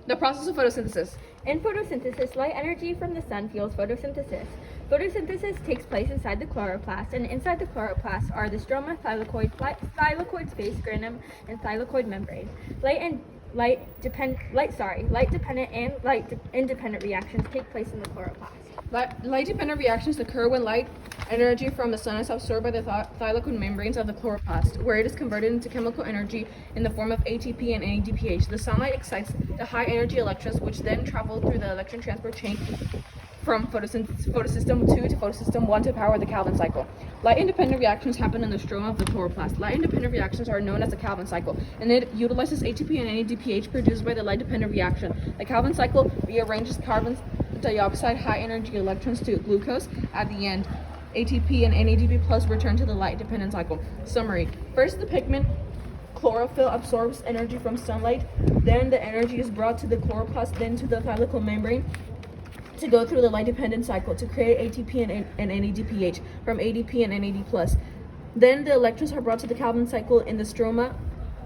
The process of photosynthesis. In photosynthesis, light energy from the sun fuels photosynthesis. Photosynthesis takes place inside the chloroplast, and inside the chloroplast are the stroma, thylakoid space, granum, and thylakoid membrane. Light-dependent and light-independent reactions take place in the chloroplast. Light-dependent reactions occur when light energy from the sun is absorbed by the thylakoid membranes of the chloroplast, where it is converted into chemical energy in the form of ATP and NADPH. The sunlight excites the high-energy electrons, which then travel through the electron transport chain from photosystem 2 to photosystem 1 to power the Calvin cycle. Light-independent reactions happen in the stroma of the chloroplast. Light-independent reactions are known as the Calvin cycle, and it utilizes ATP and NADPH produced by the light-dependent reaction. The Calvin cycle rearranges carbon dioxide high-energy electrons to glucose. At the end, ATP and NADP plus return to the light-dependent cycle. Summary. First, the pigment chlorophyll absorbs energy from sunlight. Then the energy is brought to the chloroplast, then to the thylakoid membrane to go through the light-dependent cycle to create ATP and NADPH from ADP and NAD+. Then the electrons are brought to the Calvin cycle in the stroma,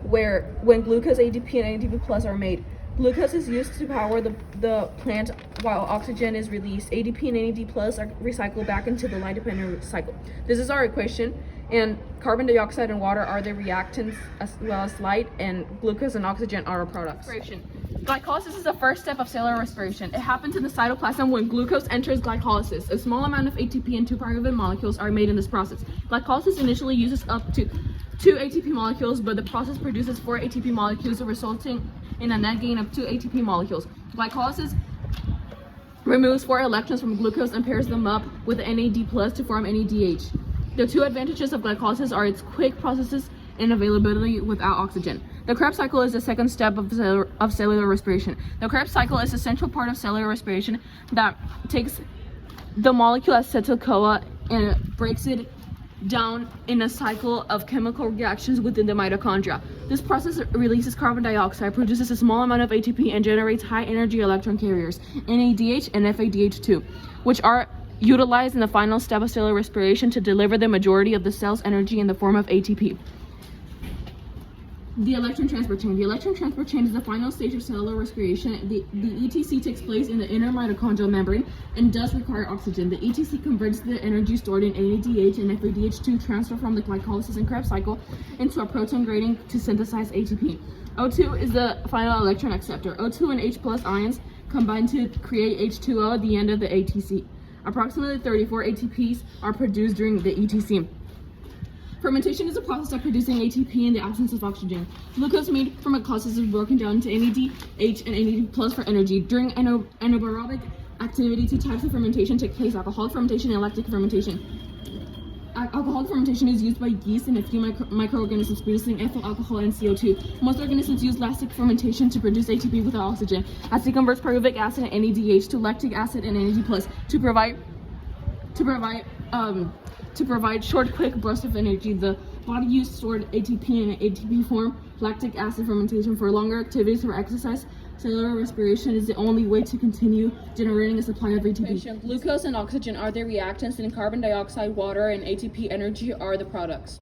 where when glucose, ADP, and NADP+ are made. Glucose is used to power the plant, while oxygen is released. ADP and NAD+ are recycled back into the light-dependent cycle. This is our equation, and carbon dioxide and water are the reactants, as well as light, and glucose and oxygen are our products. Glycolysis is the first step of cellular respiration. It happens in the cytoplasm when glucose enters glycolysis. A small amount of ATP and 2 pyruvate molecules are made in this process. Glycolysis initially uses up to 2 ATP molecules, but the process produces 4 ATP molecules, resulting in a net gain of 2 ATP molecules. Glycolysis removes 4 electrons from glucose and pairs them up with NAD+ to form NADH. The 2 advantages of glycolysis are its quick processes and availability without oxygen. The Krebs cycle is the second step of cellular respiration. The Krebs cycle is a central part of cellular respiration that takes the molecule acetyl-CoA and breaks it down in a cycle of chemical reactions within the mitochondria. This process releases carbon dioxide, produces a small amount of ATP, and generates high-energy electron carriers, NADH and FADH2, which are utilized in the final step of cellular respiration to deliver the majority of the cell's energy in the form of ATP. The electron transport chain. The electron transport chain is the final stage of cellular respiration. The ETC takes place in the inner mitochondrial membrane and does require oxygen. The ETC converts the energy stored in NADH and FADH2 transfer from the glycolysis and Krebs cycle into a proton gradient to synthesize ATP. O2 is the final electron acceptor. O2 and H+ ions combine to create H2O at the end of the ATC. Approximately 34 ATPs are produced during the ETC. Fermentation is a process of producing ATP in the absence of oxygen. Glucose made from glycolysis is broken down into NADH and NAD+ for energy. During anaerobic activity, 2 types of fermentation take place: alcoholic fermentation and lactic fermentation. Alcoholic fermentation is used by yeast and a few microorganisms producing ethyl alcohol and CO2. Most organisms use lactic fermentation to produce ATP without oxygen, as it converts pyruvic acid and NADH to lactic acid and NAD+ to provide short, quick bursts of energy. The body uses stored ATP in an ATP form. Lactic acid fermentation for longer activities or exercise. Cellular respiration is the only way to continue generating a supply of ATP. Glucose and oxygen are the reactants, and carbon dioxide, water, and ATP energy are the products.